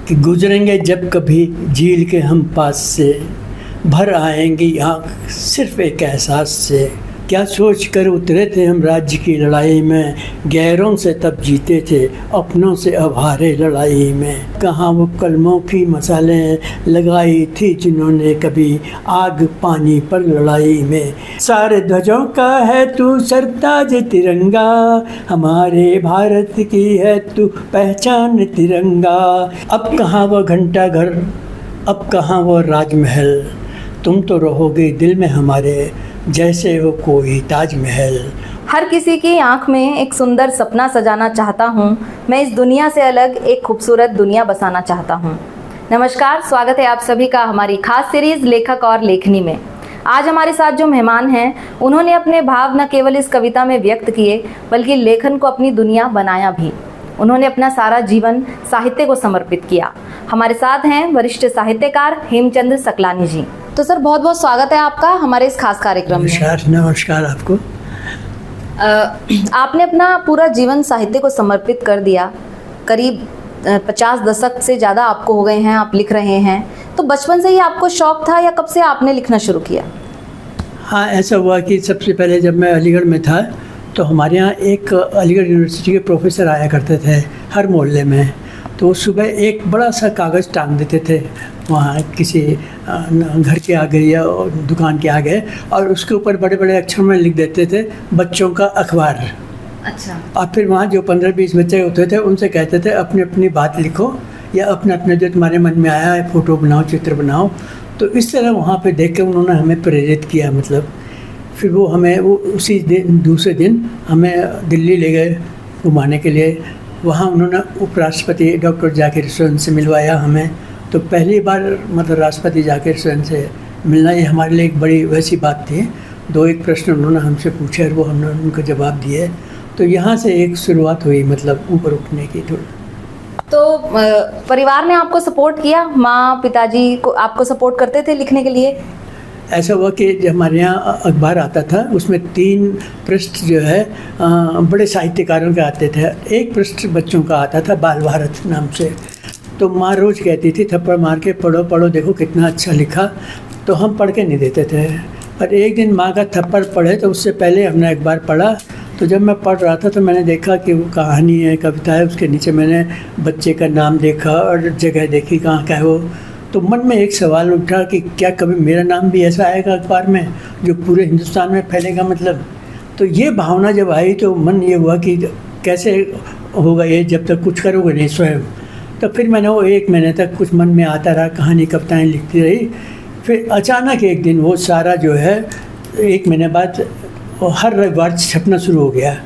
कि गुजरेंगे जब कभी झील के हम पास से, भर आएंगी आँख सिर्फ एक एहसास से। क्या सोच कर उतरे थे हम राज्य की लड़ाई में, गैरों से तब जीते थे अपनों से अब हारे लड़ाई में। कहाँ वो कलमों की मसालें लगाई थी जिन्होंने कभी आग पानी पर लड़ाई में। सारे ध्वजों का है तू सरताज तिरंगा, हमारे भारत की है तू पहचान तिरंगा। अब कहाँ वो घंटा घर, अब कहाँ वो राजमहल, तुम तो रहोगे दिल में हमारे जैसे हो कोई ताजमहल। हर किसी की आंख में एक सुंदर सपना सजाना चाहता हूँ, मैं इस दुनिया से अलग एक खूबसूरत दुनिया बसाना चाहता हूँ। नमस्कार, स्वागत है आप सभी का हमारी खास सीरीज लेखक और लेखनी में। आज हमारे साथ जो मेहमान हैं, उन्होंने अपने भाव न केवल इस कविता में व्यक्त किए बल्कि लेखन को अपनी दुनिया बनाया भी। उन्होंने अपना सारा जीवन साहित्य को समर्पित किया। हमारे साथ हैं वरिष्ठ साहित्यकार हेमचंद्र सकलानी जी। तो सर, बहुत बहुत स्वागत है आपका हमारे इस खास कार्यक्रम में। नमस्कार आपको। आपने अपना पूरा जीवन साहित्य को समर्पित कर दिया। करीब 50 दशक से ज़्यादा आपको हो गए हैं, आप लिख रहे हैं। तो बचपन से ही आपको शौक था या कब से आपने लिखना शुरू किया? हाँ, ऐसा हुआ कि सबसे पहले जब मैं अलीगढ़ में था तो हमारे यहाँ एक अलीगढ़ यूनिवर्सिटी के प्रोफेसर आया करते थे हर मोहल्ले में। तो सुबह एक बड़ा सा कागज़ टांग देते थे वहाँ किसी घर के आगे या दुकान के आगे, और उसके ऊपर बड़े बड़े अक्षर में लिख देते थे बच्चों का अखबार। अच्छा। और फिर वहाँ जो 15-20 बच्चे होते थे उनसे कहते थे अपनी अपनी बात लिखो या अपने अपने जो तुम्हारे मन में आया है फ़ोटो बनाओ, चित्र बनाओ। तो इस तरह वहाँ पे देख के उन्होंने हमें प्रेरित किया। मतलब फिर वो हमें उसी दिन दूसरे दिन हमें दिल्ली ले गए घुमाने के लिए। वहाँ उन्होंने उपराष्ट्रपति डॉक्टर जाकिर हुसैन से मिलवाया हमें। तो पहली बार मतलब राष्ट्रपति जाकिर हुसैन से मिलना ये हमारे लिए एक बड़ी वैसी बात थी। 2-1 प्रश्न उन्होंने हमसे पूछे और वो हमने उनको जवाब दिए। तो यहाँ से एक शुरुआत हुई मतलब ऊपर उठने की थोड़ी। तो परिवार ने आपको सपोर्ट किया? माँ पिताजी को आपको सपोर्ट करते थे लिखने के लिए? ऐसा हुआ कि जब हमारे यहाँ अखबार आता था उसमें 3 पृष्ठ जो है बड़े साहित्यकारों के आते थे। एक पृष्ठ बच्चों का आता था बाल भारत नाम से। तो माँ रोज़ कहती थी थप्पड़ मार के पढ़ो पढ़ो, देखो कितना अच्छा लिखा। तो हम पढ़ के नहीं देते थे। पर एक दिन माँ का थप्पड़ पढ़े तो उससे पहले हमने एक बार पढ़ा। तो जब मैं पढ़ रहा था तो मैंने देखा कि वो कहानी है, कविता है, उसके नीचे मैंने बच्चे का नाम देखा और जगह देखी कहाँ का है वो। तो मन में एक सवाल उठा कि क्या कभी मेरा नाम भी ऐसा आएगा अखबार में जो पूरे हिंदुस्तान में फैलेगा मतलब। तो ये भावना जब आई तो मन ये हुआ कि कैसे होगा ये जब तक कुछ करोगे नहीं स्वयं। तो फिर मैंने वो 1 महीने तक कुछ मन में आता रहा, कहानी कविताएं लिखती रही। फिर अचानक एक दिन वो सारा जो है 1 महीने बाद वो हर रविवार छपना शुरू हो गया।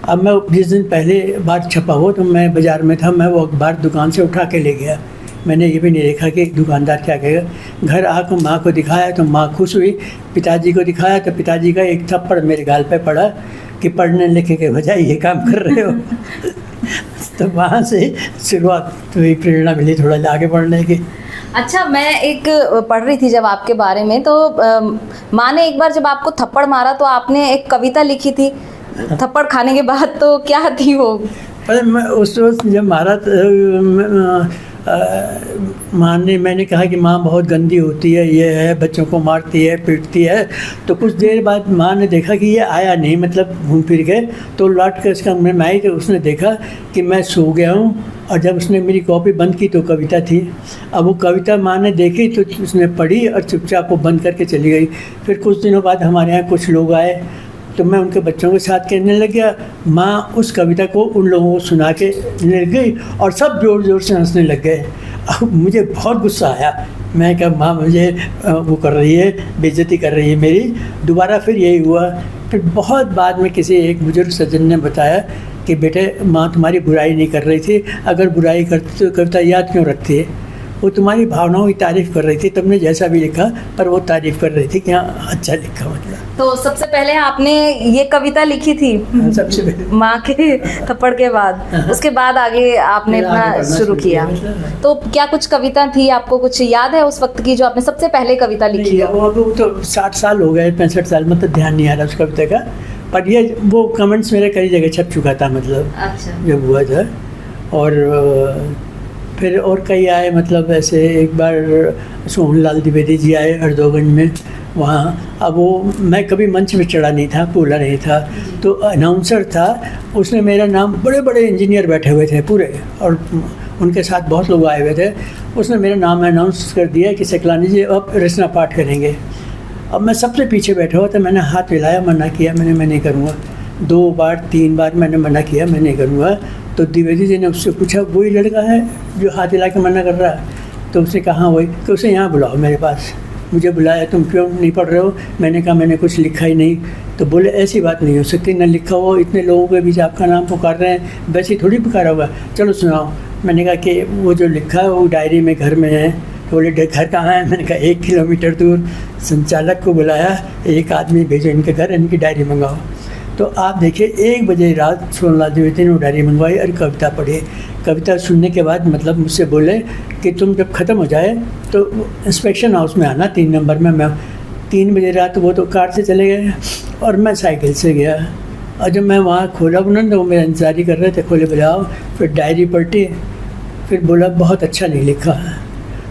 अब मैं जिस दिन पहले बार छपा हो तो मैं बाज़ार में था, मैं वो अखबार दुकान से उठा के ले गया। मैंने ये भी नहीं देखा कि दुकानदार क्या कहेगा। घर आकर माँ को दिखाया तो माँ खुश हुई। पिताजी को दिखाया तो पिताजी का एक थप्पड़ मेरे गाल पे पड़ा कि पढ़ने लिखे के बजाय ये काम कर रहे हो। तो वहाँ से शुरुआत हुई, प्रेरणा मिली थोड़ा आगे बढ़ने की। अच्छा, मैं एक पढ़ रही थी जब आपके बारे में, तो माँ ने एक बार जब आपको थप्पड़ मारा तो आपने एक कविता लिखी थी थप्पड़ खाने के बाद। तो क्या थी वो? अरे मैं उस वक्त जब मारा माँ ने, मैंने कहा कि माँ बहुत गंदी होती है, ये है बच्चों को मारती है पीटती है। तो कुछ देर बाद माँ ने देखा कि ये आया नहीं, मतलब घूम फिर गए। तो लौट कर इसका मैं आई तो उसने देखा कि मैं सो गया हूँ। और जब उसने मेरी कॉपी बंद की तो कविता थी। अब वो कविता माँ ने देखी तो उसने पढ़ी और चुपचाप वो बंद करके चली गई। फिर कुछ दिनों बाद हमारे यहाँ कुछ लोग आए तो मैं उनके बच्चों के साथ कहने लग गया। माँ उस कविता को उन लोगों को सुना के लग गई और सब ज़ोर ज़ोर से हंसने लग गए। अब मुझे बहुत गुस्सा आया। मैं कहा माँ मुझे वो कर रही है, बेइज्जती कर रही है मेरी। दोबारा फिर यही हुआ। फिर बहुत बाद में किसी एक बुजुर्ग सज्जन ने बताया कि बेटे माँ तुम्हारी बुराई नहीं कर रही थी, अगर बुराई करती तो कविता याद क्यों रखती है। वो तुम्हारी भावनाओं की तारीफ़ कर रही थी, तुमने जैसा भी लिखा, पर वो तारीफ़ कर रही थी कि हाँ अच्छा लिखा। मतलब तो सबसे पहले आपने ये कविता लिखी थी सबसे पहले माँ के थप्पड़ के बाद। उसके बाद आगे आपने अपना शुरू किया। तो क्या कुछ कविता थी, आपको कुछ याद है उस वक्त की जो आपने सबसे पहले कविता लिखी है? वो तो 60 साल हो गए, 65 साल, मतलब ध्यान नहीं आ रहा उस कविता का। पर ये वो कमेंट्स मेरे कई जगह छप चुका था, मतलब अच्छा, जब हुआ था। और फिर और कई आए, मतलब ऐसे एक बार सोहनलाल द्विवेदी जी आए हरदोगंज में वहाँ। अब वो, मैं कभी मंच में चढ़ा नहीं था, बोला नहीं था, तो अनाउंसर था, उसने मेरा नाम, बड़े बड़े इंजीनियर बैठे हुए थे पूरे और उनके साथ बहुत लोग आए हुए थे, उसने मेरा नाम अनाउंस कर दिया कि सकलानी जी अब रचना पाठ करेंगे। अब मैं सबसे पीछे बैठा हुआ था, मैंने हाथ मिलाया, मना किया, मैं नहीं करूँगा। 2 बार 3 बार मैंने मना किया, मैं नहीं करूँगा। तो द्विवेदी जी ने उससे पूछा, वही लड़का है जो हाथ हिला के मना कर रहा है? तो उसने कहा वही, कि उसे यहाँ बुलाओ मेरे पास। मुझे बुलाया, तुम क्यों नहीं पढ़ रहे हो? मैंने कहा मैंने कुछ लिखा ही नहीं। तो बोले ऐसी बात नहीं हो सकती, न लिखा हो, इतने लोगों के बीच आपका नाम पुकार रहे हैं, वैसे ही थोड़ी पुकारा होगा, चलो सुनाओ। मैंने कहा कि वो जो लिखा है वो डायरी में घर में है। बोले घर कहाँ है? मैंने कहा 1 किलोमीटर दूर। संचालक को बुलाया, एक आदमी भेजो इनके घर, इनकी डायरी मंगाओ। तो आप देखिए 1 बजे रात सोहनलाल द्विवेदी ने वो डायरी मंगवाई और कविता पढ़ी। कविता सुनने के बाद मतलब मुझसे बोले कि तुम जब ख़त्म हो जाए तो इंस्पेक्शन हाउस में आना 3 नंबर में। मैं 3 बजे रात, वो तो कार से चले गए और मैं साइकिल से गया। और जब मैं वहाँ खोला, उन्होंने तो मेरा इंतजार ही कर रहे थे, खोले बुलाओ, फिर डायरी पलटी, फिर बोला बहुत अच्छा नहीं लिखा।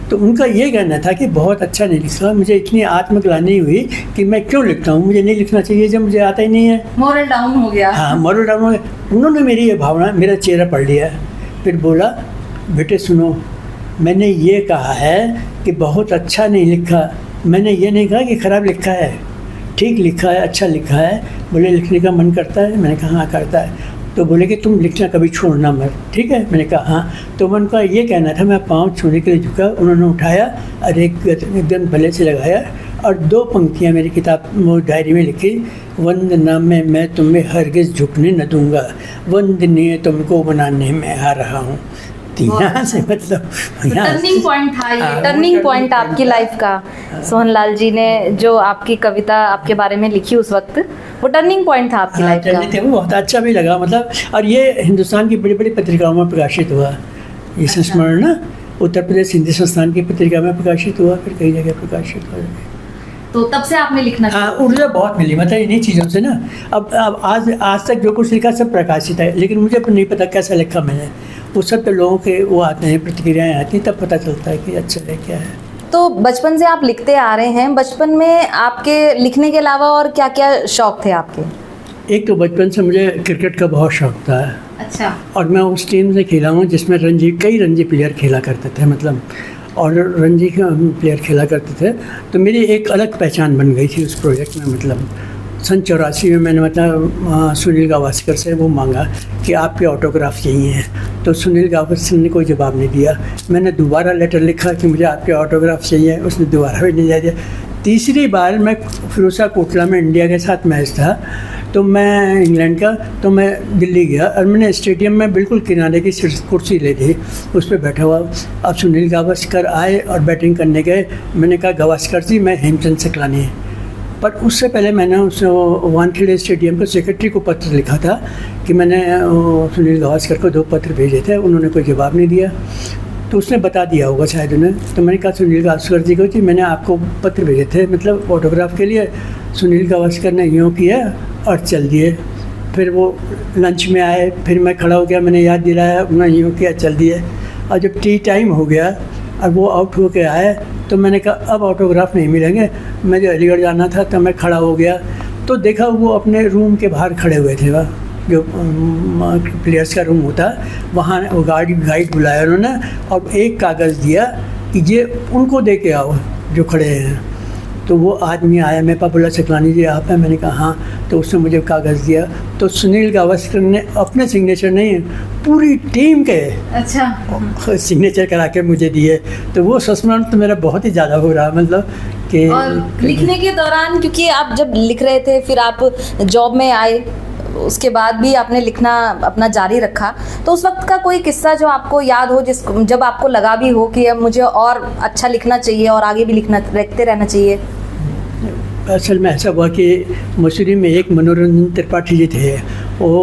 तो उनका ये कहना था कि बहुत अच्छा नहीं लिखा। मुझे इतनी आत्मग्लानि हुई कि मैं क्यों लिखता हूँ, मुझे नहीं लिखना चाहिए जब मुझे आता ही नहीं है। मोरल डाउन हो गया। हाँ, मोरल डाउन हो गया। उन्होंने मेरी ये भावना, मेरा चेहरा पढ़ लिया। फिर बोला, बेटे सुनो, मैंने ये कहा है कि बहुत अच्छा नहीं लिखा, मैंने ये नहीं कहा कि ख़राब लिखा है, ठीक लिखा है, अच्छा लिखा है। बोले लिखने का मन करता है? मैंने कहा हाँ करता है। तो बोले कि तुम लिखना कभी छोड़ना मत, ठीक है? मैंने कहा हाँ। तो मैं उनका ये कहना था, मैं पाँव छूने के लिए झुका, उन्होंने उठाया और एकदम भले से लगाया और 2 पंक्तियाँ मेरी किताब वो डायरी में लिखी, वंदना में मैं तुम्हें हरगिज़ झुकने न दूंगा, वंदनीय तुमको बनाने में आ रहा हूँ। यहाँ से मतलब टर्निंग पॉइंट था ये, हाँ, टर्निंग वो पॉइंट turning आपकी point लाइफ का। सोहनलाल जी ने जो आपकी कविता आपके बारे में लिखी उस वक्त, वो टर्निंग पॉइंट था आपकी लाइफ का। थे, वो बहुत अच्छा भी लगा मतलब। और ये हिंदुस्तान की बड़ी बड़ी पत्रिकाओं में प्रकाशित हुआ, ये संस्मरण ना उत्तर प्रदेश हिंदी संस्थान की पत्रिका में प्रकाशित हुआ, फिर कई जगह प्रकाशित हुआ। तो तब से आपने लिखना हाँ, ऊर्जा बहुत मिली मतलब इन्हीं चीज़ों से ना। अब आज तक जो कुछ लिखा सब प्रकाशित है, लेकिन मुझे नहीं पता कैसा लिखा मैंने। वो सब पे लोगों के वो आते हैं, प्रतिक्रियाएं आती हैं, तब पता चलता है कि अच्छा है क्या है। तो बचपन से आप लिखते आ रहे हैं, बचपन में आपके लिखने के अलावा और क्या क्या शौक थे आपके? एक तो बचपन से मुझे क्रिकेट का बहुत शौक था। अच्छा। और मैं उस टीम से खेला हूँ जिसमें कई रणजी प्लेयर खेला करते थे मतलब, और रणजी प्लेयर खेला करते थे। तो मेरी एक अलग पहचान बन गई थी उस प्रोजेक्ट में मतलब। सन 84 में मैंने मतलब सुनील गावस्कर से वो मांगा कि आपके ऑटोग्राफ चाहिए, तो सुनील गावस्कर ने कोई जवाब नहीं दिया। मैंने दोबारा लेटर लिखा कि मुझे आपके ऑटोग्राफ चाहिए, उसने दोबारा भी नहीं दिया। तीसरी बार मैं फिरोजा कोटला में इंडिया के साथ मैच था, तो मैं इंग्लैंड का, तो मैं दिल्ली गया और मैंने स्टेडियम में बिल्कुल किनारे की कुर्सी ले ली, उस पर बैठा हुआ। अब सुनील गावस्कर आए और बैटिंग करने गए। मैंने कहा गावस्कर जी मैं हेमचंद सकलानी है, पर उससे पहले मैंने उस वानखेड़े स्टेडियम के सेक्रेटरी को पत्र लिखा था कि मैंने सुनील गावस्कर को 2 पत्र भेजे थे, उन्होंने कोई जवाब नहीं दिया। तो उसने बता दिया होगा शायद उन्हें। तो मैंने कहा सुनील गावस्कर जी को, जी मैंने आपको पत्र भेजे थे मतलब ऑटोग्राफ के लिए। सुनील गावस्कर ने यूँ किया और चल दिए। फिर वो लंच में आए, फिर मैं खड़ा हो गया, मैंने याद दिलाया, उन्होंने यूँ किया, चल दिए। और जब टी टाइम हो गया और वो आउट हो के आए, तो मैंने कहा अब ऑटोग्राफ नहीं मिलेंगे। मुझे अलीगढ़ जाना था, तो मैं खड़ा हो गया, तो देखा वो अपने रूम के बाहर खड़े हुए थे, वह जो प्लेयर्स का रूम होता वहाँ, वो गाइड बुलाया उन्होंने और एक कागज़ दिया कि ये उनको दे के आओ जो खड़े हैं। तो वो आदमी आया, मेरे पास बोला सकलानी जी आप हैं? मैंने कहा हाँ। तो उसने मुझे कागज़ दिया, तो सुनील गावस्कर ने अपने सिग्नेचर नहीं, पूरी टीम के अच्छा सिग्नेचर करा के मुझे दिए। तो वो संस्मरण तो मेरा बहुत ही ज़्यादा हो रहा मतलब कि। और लिखने के दौरान, क्योंकि आप जब लिख रहे थे फिर आप जॉब में आए, उसके बाद भी आपने लिखना अपना जारी रखा, तो उस वक्त का कोई किस्सा जो आपको याद हो, जब आपको लगा भी हो कि अब मुझे और अच्छा लिखना चाहिए और आगे भी लिखते रहना चाहिए? असल में ऐसा हुआ कि मसूरी में एक मनोरंजन त्रिपाठी जी थे, वो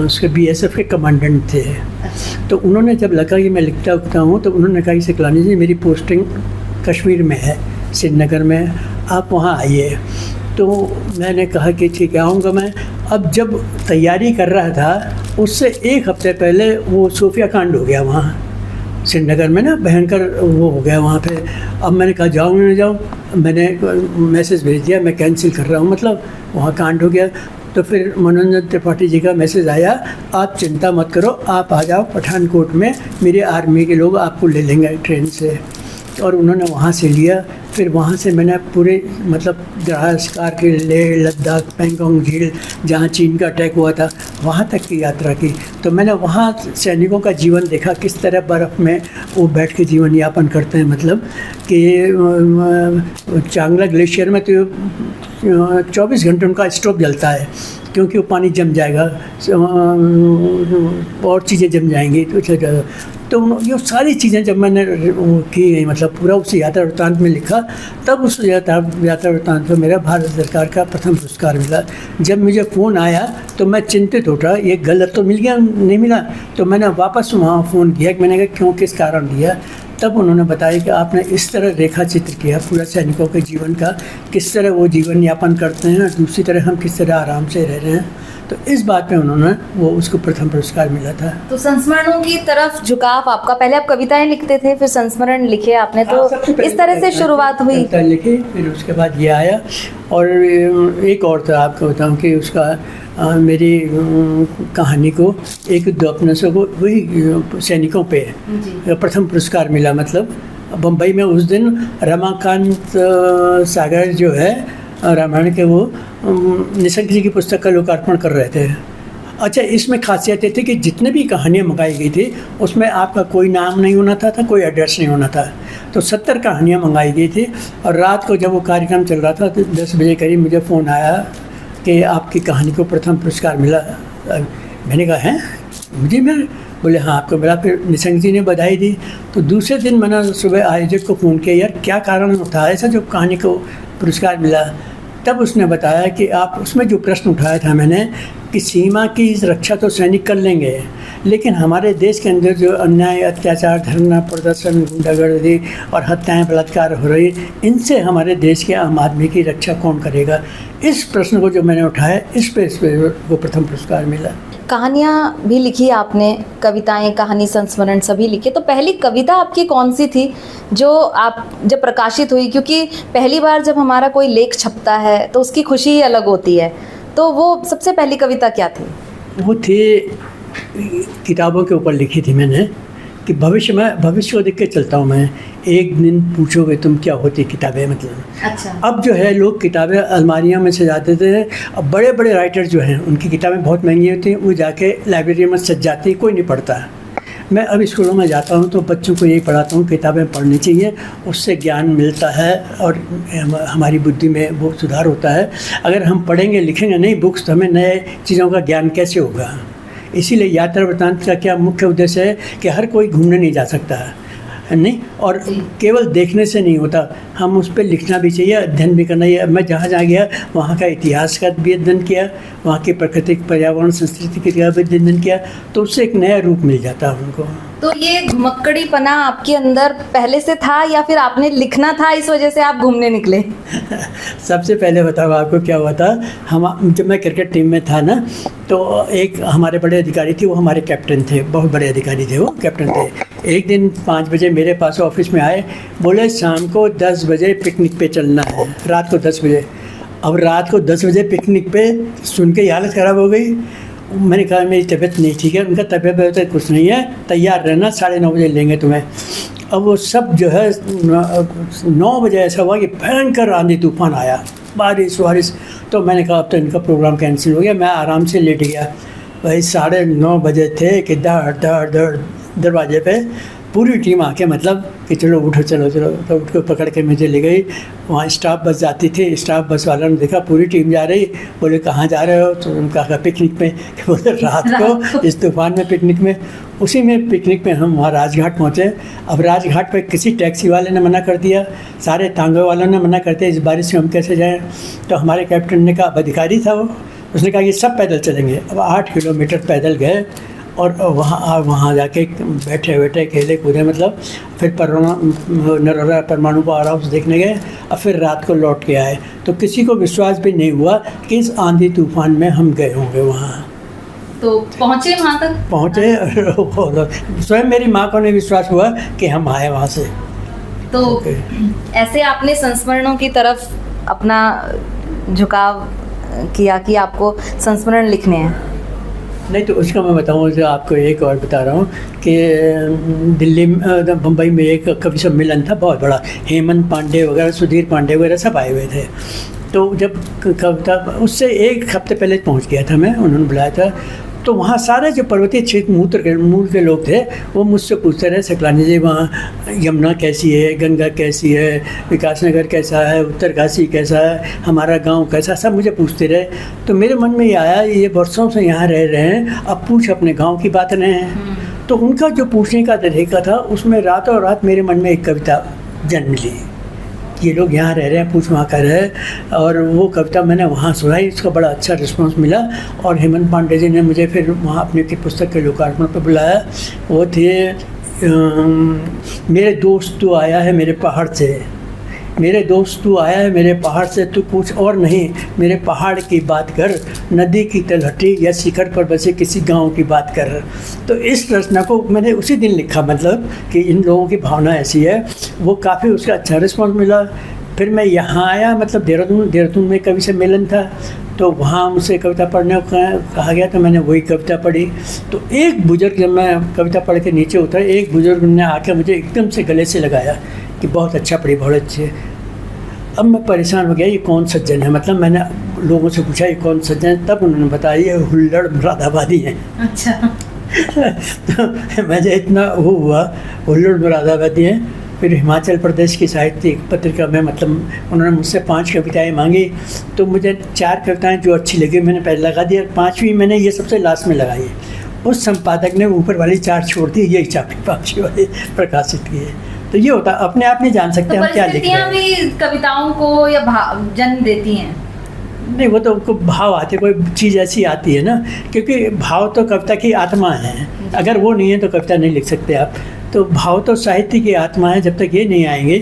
उसके BSF के कमांडेंट थे। तो उन्होंने जब लगा कि मैं लिखता उखता हूँ, तो उन्होंने कहा कि सकलानी जी मेरी पोस्टिंग कश्मीर में है, श्रीनगर में, आप वहाँ आइए। तो मैंने कहा कि ठीक है आऊँगा मैं। अब जब तैयारी कर रहा था, उससे 1 हफ्ते पहले वो सोफिया कांड हो गया वहाँ, श्रीनगर में ना भयंकर वो हो गया वहाँ पे। अब मैंने कहा जाऊँ नहीं जाऊँ, मैंने मैसेज भेज दिया मैं कैंसिल कर रहा हूँ, मतलब वहाँ कांड हो गया। तो फिर मनोरंजन त्रिपाठी जी का मैसेज आया, आप चिंता मत करो, आप आ जाओ पठानकोट में, मेरे आर्मी के लोग आपको ले लेंगे ट्रेन से। और उन्होंने वहाँ से लिया। फिर वहाँ से मैंने पूरे मतलब द्रास, कारगिल, लेह लद्दाख, पैंगोंग झील जहाँ चीन का अटैक हुआ था वहाँ तक की यात्रा की। तो मैंने वहाँ सैनिकों का जीवन देखा, किस तरह बर्फ़ में वो बैठ के जीवन यापन करते हैं। मतलब कि चांगला ग्लेशियर में तो 24 घंटे उनका स्टोव जलता है, क्योंकि वो पानी जम जाएगा और चीज़ें जम जाएंगी। तो ये सारी चीज़ें जब मैंने की, मतलब पूरा उस यात्रा वृत्तांत में लिखा, तब उस यात्रा वृत्तांत पर मेरा भारत सरकार का प्रथम पुरस्कार मिला। जब मुझे फ़ोन आया तो मैं चिंतित उठा, ये गलत तो मिल गया, नहीं मिला। तो मैंने वापस वहाँ फ़ोन किया कि मैंने कहा क्यों, किस कारण दिया। तब उन्होंने बताया कि आपने इस तरह रेखा चित्र किया पूरा सैनिकों के जीवन का, किस तरह वो जीवन यापन करते हैं, दूसरी तरह हम किस तरह आराम से रह रहे हैं। तो इस बात पे उन्होंने वो उसको प्रथम पुरस्कार मिला था। तो संस्मरणों की तरफ झुकाव आपका, पहले आप कविताएं लिखते थे, फिर संस्मरण लिखे आपने, तो इस तरह से शुरुआत हुई। कविता लिखी, फिर उसके बाद ये आया। और एक और तो आपको बताऊँ कि उसका मेरी कहानी को एक दो उपन्यासों को वही सैनिकों पे प्रथम पुरस्कार मिला। मतलब बम्बई में उस दिन रमाकांत सागर जो है रामायण के, वो निशंक जी की पुस्तक का लोकार्पण कर रहे थे। अच्छा, इसमें खासियत ये थी कि जितने भी कहानियाँ मंगाई गई थी उसमें आपका कोई नाम नहीं होना था, कोई एड्रेस नहीं होना था। तो 70 कहानियाँ मंगाई गई थी। और रात को जब वो कार्यक्रम चल रहा था तो 10 बजे करीब मुझे फ़ोन आया कि आपकी कहानी को प्रथम पुरस्कार मिला। मैंने कहा हैं मुझे मिला? बोले हाँ आपको मिला। फिर निशंक जी ने बधाई दी। तो दूसरे दिन मैंने सुबह आयोजक को फ़ोन किया, यार क्या कारण था ऐसा जो कहानी को पुरस्कार मिला। तब उसने बताया कि आप उसमें जो प्रश्न उठाया था मैंने कि सीमा की रक्षा तो सैनिक कर लेंगे, लेकिन हमारे देश के अंदर जो अन्याय, अत्याचार, धरना प्रदर्शन, गुंडागर्दी और हत्याएं, बलात्कार हो रही, इनसे हमारे देश के आम आदमी की रक्षा कौन करेगा। इस प्रश्न को जो मैंने उठाया, इस पे वो प्रथम पुरस्कार मिला। कहानियाँ भी लिखी आपने, कविताएं, कहानी, संस्मरण सभी लिखे। तो पहली कविता आपकी कौन सी थी जो आप जब प्रकाशित हुई? क्योंकि पहली बार जब हमारा कोई लेख छपता है तो उसकी खुशी ही अलग होती है। तो वो सबसे पहली कविता क्या थी? वो थी, किताबों के ऊपर लिखी थी मैंने कि भविष्य को देख के चलता हूँ मैं, एक दिन पूछोगे तुम क्या होती किताबें। मतलब अच्छा, अब जो है लोग किताबें अलमारियों में सजाते थे। अब बड़े बड़े राइटर जो हैं उनकी किताबें बहुत महंगी होती हैं, वो जाके लाइब्रेरी में सज जाती, कोई नहीं पढ़ता। मैं अब स्कूलों में जाता हूँ तो बच्चों को यही पढ़ाता हूँ, किताबें पढ़नी चाहिए, उससे ज्ञान मिलता है और हमारी बुद्धि में वो सुधार होता है। अगर हम पढ़ेंगे लिखेंगे नहीं बुक्स तो हमें नए चीज़ों का ज्ञान कैसे होगा। इसीलिए यात्रा वृत्तांत का क्या मुख्य उद्देश्य है कि हर कोई घूमने नहीं जा सकता है, नहीं, और केवल देखने से नहीं होता, हम उस पर लिखना भी चाहिए, अध्ययन भी करना चाहिए। मैं जहाँ जहाँ गया वहाँ का इतिहास का भी अध्ययन किया, वहाँ की प्राकृतिक पर्यावरण संस्कृति का भी अध्ययन किया, तो उससे एक नया रूप मिल जाता है उनको। तो ये घुमक्कड़ीपना आपके अंदर पहले से था या फिर आपने लिखना था इस वजह से आप घूमने निकले? सबसे पहले बताओ आपको क्या हुआ था। हम जब मैं क्रिकेट टीम में था ना, तो एक हमारे बड़े अधिकारी थे, वो हमारे कैप्टन थे, बहुत बड़े अधिकारी थे, वो कैप्टन थे। एक दिन 5 बजे मेरे पास ऑफिस में आए, बोले शाम को 10 बजे पिकनिक पे चलना है, रात को 10 बजे। अब रात को 10 बजे पिकनिक पे सुन के हालत ख़राब हो गई। मैंने कहा मेरी तबीयत नहीं ठीक है। उनका तबीयत कुछ नहीं है, तैयार रहना, 9:30 बजे लेंगे तुम्हें। अब वो सब जो है 9 बजे ऐसा हुआ कि भयंकर आंधी तूफान आया, बारिश। तो मैंने कहा अब तो इनका प्रोग्राम कैंसिल हो गया। मैं आराम से लेट गया। भाई 9:30 बजे थे कि दर दरवाजे पे पूरी टीम आके मतलब कि चलो उठो चलो। तो उठ को पकड़ के मुझे ले गई। वहाँ स्टाफ बस जाती थी, स्टाफ बस वालों ने देखा पूरी टीम जा रही, बोले कहाँ जा रहे हो? तो उनका कहा पिकनिक में। बोले रात को इस तूफान में पिकनिक में। उसी में पिकनिक में हम वहाँ राजघाट पहुँचे। अब राजघाट पर किसी टैक्सी वाले ने मना कर दिया, सारे तांगे वालों ने मना कर दिया, इस बारिश में हम कैसे जाएँ। तो हमारे कैप्टन ने कहा, अब अधिकारी था वो, उसने कहा ये सब पैदल चलेंगे। अब 8 किलोमीटर पैदल गए और वहाँ जाके बैठे खेले कूदे, मतलब फिर नरोरा परमाणु पावर हाउस देखने गए और फिर रात को लौट के आए। तो किसी को विश्वास भी नहीं हुआ कि इस आंधी तूफान में हम गए होंगे वहाँ। तो पहुँचे वहाँ तक? पहुँचे और स्वयं मेरी माँ को नहीं विश्वास हुआ कि हम आए वहाँ से। तो ओके। ऐसे आपने संस्मरणों की तरफ अपना झुकाव किया कि आपको संस्मरण लिखने हैं। नहीं तो उसका मैं बताऊँ जो आपको एक और बता रहा हूँ कि दिल्ली बम्बई में एक कवि सम्मेलन था बहुत बड़ा, हेमंत पांडे वगैरह, सुधीर पांडे वगैरह सब आए हुए थे। तो जब कविता उससे एक हफ्ते पहले पहुँच गया था मैं, उन्होंने बुलाया था। तो वहाँ सारे जो पर्वतीय क्षेत्र मूल के लोग थे वो मुझसे पूछते रहे, सकलानी जी वहाँ यमुना कैसी है, गंगा कैसी है, विकास नगर कैसा है, उत्तरकाशी कैसा है, हमारा गांव कैसा, सब मुझे पूछते रहे। तो मेरे मन में ये आया, ये वर्षों से यहाँ रह रहे हैं, अब पूछ अपने गांव की बात नहीं है। तो उनका जो पूछने का तरीका था उसमें रातों रात मेरे मन में एक कविता जन्म ली। ये लोग यहाँ रह रहे हैं, पूछ वहाँ कर रहे हैं। और वो कविता मैंने वहाँ सुनाई, उसका बड़ा अच्छा रिस्पांस मिला। और हेमंत पांडे जी ने मुझे फिर वहाँ अपनी की पुस्तक के लोकार्पण पर बुलाया। वो थे मेरे दोस्त तू आया है मेरे पहाड़ से, मेरे दोस्त तू आया है मेरे पहाड़ से, तू कुछ और नहीं मेरे पहाड़ की बात कर, नदी की तलहटी या शिखर पर बसे किसी गांव की बात कर। तो इस रचना को मैंने उसी दिन लिखा, मतलब कि इन लोगों की भावना ऐसी है। वो काफ़ी उसका अच्छा रिस्पॉन्स मिला। फिर मैं यहाँ आया, मतलब देहरादून में कवि सम्मेलन था, तो वहाँ मुझसे कविता पढ़ने को कहा गया, तो मैंने वही कविता पढ़ी। तो एक बुजुर्ग, जब मैं कविता पढ़ के नीचे उतरा, एक बुजुर्ग ने आकर मुझे एकदम से गले से लगाया कि बहुत अच्छा पढ़ी, बहुत अच्छी। अब मैं परेशान हो गया, ये कौन सज्जन है। मतलब मैंने लोगों से पूछा ये कौन सज्जन है, तब उन्होंने बताया ये हुल्लड़ मुरादाबादी हैं। अच्छा। तो मुझे इतना वो हुआ, हुल्लड़ मुरादाबादी हैं। फिर हिमाचल प्रदेश की साहित्यिक पत्रिका में, मतलब उन्होंने मुझसे 5 कविताएं मांगी। तो मुझे 4 कविताएं जो अच्छी लगी मैंने पहले लगा दी, और 5वीं मैंने ये सबसे लास्ट में लगाई। उस संपादक ने ऊपर वाली 4 छोड़ दी, यही 5वीं वाली प्रकाशित की है। तो ये होता, अपने आप नहीं जान सकते तो हम क्या लिख रहे हैं। भी कविताओं को या जन्म देती हैं? नहीं, वो तो उनको भाव आते, कोई चीज़ ऐसी आती है ना, क्योंकि भाव तो कविता की आत्मा है। अगर वो नहीं है तो कविता नहीं लिख सकते आप। तो भाव तो साहित्य की आत्मा है, जब तक ये नहीं आएंगे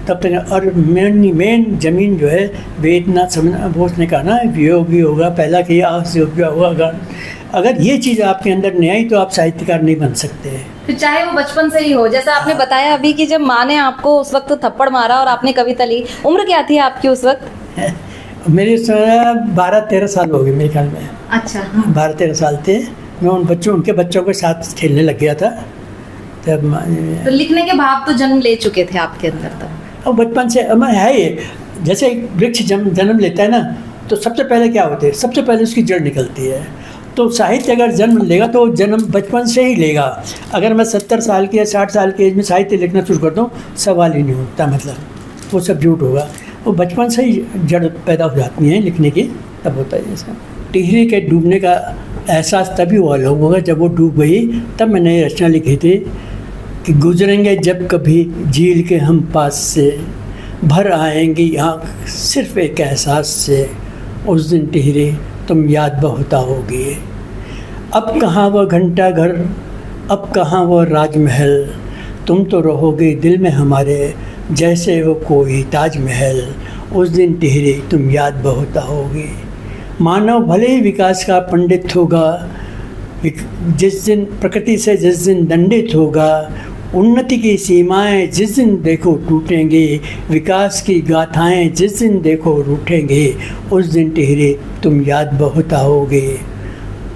तब तक। और मेन जमीन जो है वेदना समझना, वो उसने कहा ना, वियोग भी होगा पहला कि आस योग्य होगा। अगर ये चीज़ आपके अंदर नहीं आई तो आप साहित्यकार नहीं बन सकते। फिर चाहे वो बचपन से ही हो, जैसा आपने बताया अभी कि जब माँ ने आपको उस वक्त थप्पड़ मारा और आपने कविता ली, उम्र क्या थी आपकी उस वक्त? मेरी 12-13 साल हो गए मेरे ख्याल में। अच्छा। 12-13 साल थे। मैं उनके बच्चों के साथ खेलने लग गया था तब। तो लिखने के भाव तो जन्म ले चुके थे आपके अंदर तब? और बचपन से मैं है ये, जैसे एक वृक्ष जन्म लेता है ना, तो सबसे पहले क्या होते हैं, सबसे पहले उसकी जड़ निकलती है। तो साहित्य अगर जन्म लेगा तो जन्म बचपन से ही लेगा। अगर मैं 70 साल की या 60 साल की एज में साहित्य लिखना शुरू कर दूँ, सवाल ही नहीं होता, मतलब वो सब झूठ होगा। वो बचपन से ही जड़ पैदा हो जाती हैं लिखने की, तब होता है जैसा। टिहरी के डूबने का एहसास तभी हुआ लोगों का जब वो डूब गई। तब मैंने ये रचना लिखी थी कि गुजरेंगे जब कभी झील के हम पास से, भर आएंगी आँख सिर्फ एक एहसास से, उस दिन टिहरी तुम याद बहुत आओगी। अब कहाँ वो घंटा घर, अब कहाँ वो राजमहल, तुम तो रहोगे दिल में हमारे जैसे वो कोई ताजमहल, उस दिन टिहरी तुम याद बहुत आओगी। मानव भले ही विकास का पंडित होगा, जिस दिन प्रकृति से जिस दिन दंडित होगा, उन्नति की सीमाएं जिस दिन देखो टूटेंगी, विकास की गाथाएं जिस दिन देखो रूठेंगे, उस दिन टिहरी तुम याद बहुत आओगे।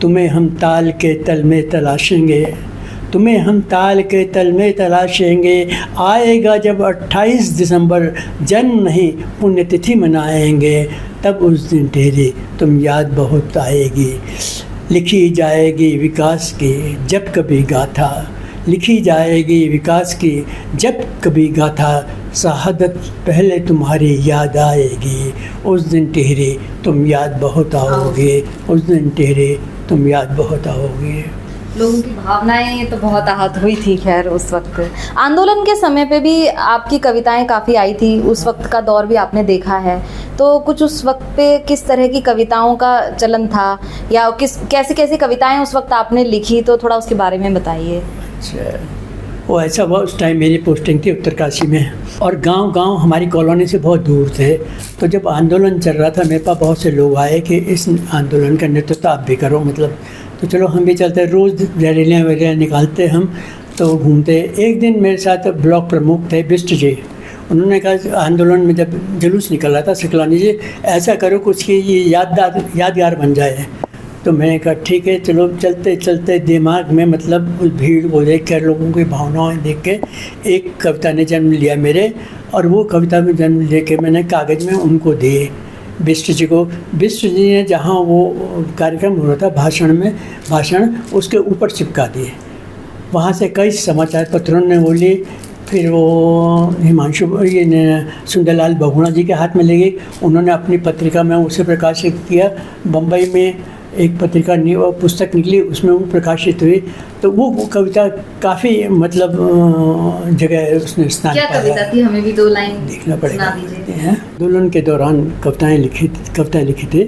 तुम्हें हम ताल के तल में तलाशेंगे, तुम्हें हम ताल के तल में तलाशेंगे, आएगा जब 28 दिसंबर जन्म नहीं पुण्यतिथि मनाएंगे, तब उस दिन टिहरी तुम याद बहुत आएगी। लिखी जाएगी विकास की जब कभी गाथा, लिखी जाएगी विकास की जब कभी गाथा, शहादत पहले तुम्हारी याद आएगी, उस दिन टिहरी तुम याद बहुत आओगे, उस दिन टिहरी तुम याद बहुत आओगे। लोगों की भावनाएं तो बहुत आहत हुई थी। खैर उस वक्त आंदोलन के समय पे भी आपकी कविताएं काफ़ी आई थी, उस वक्त का दौर भी आपने देखा है, तो कुछ उस वक्त पे किस तरह की कविताओं का चलन था, या कैसी कविताएं उस वक्त आपने लिखी, तो थोड़ा उसके बारे में बताइए। अच्छा, वो ऐसा हुआ, उस टाइम मेरी पोस्टिंग थी उत्तरकाशी में, और गांव हमारी कॉलोनी से बहुत दूर थे। तो जब आंदोलन चल रहा था मेरे पास बहुत से लोग आए कि इस आंदोलन का नेतृत्व आप भी करो, मतलब तो चलो हम भी चलते, रोज़ रैलियाँ वैलियाँ निकालते हम, तो घूमते। एक दिन मेरे साथ ब्लॉक प्रमुख थे बिष्ट जी, उन्होंने कहा आंदोलन में जब जुलूस निकल रहा था सिकलानी जी, ऐसा करो कुछ कि ये यादगार बन जाए। तो मैंने कहा ठीक है चलो। चलते चलते दिमाग में मतलब उस भीड़ को देख कर, लोगों की भावनाएं देख के एक कविता ने जन्म लिया मेरे, और वो कविता में जन्म ले के मैंने कागज़ में उनको दिए बिष्ट जी को। बिष्ट जी ने जहाँ वो कार्यक्रम हो रहा था भाषण उसके ऊपर चिपका दिए। वहाँ से कई समाचार पत्रों ने वो लिए, फिर वो हिमांशु सुंदरलाल बहुगुणा जी के हाथ में ले गई। उन्होंने अपनी पत्रिका में उसे प्रकाशित किया। बम्बई में एक पत्रिका पुस्तक निकली, उसमें वो प्रकाशित हुई। तो वो कविता काफ़ी मतलब जगह उसने स्थान क्या पाया। कविता थी, हमें भी 2 लाइन देखना पड़ेगा। सुना दीजिए। आंदोलन के दौरान कविताएं लिखी थी।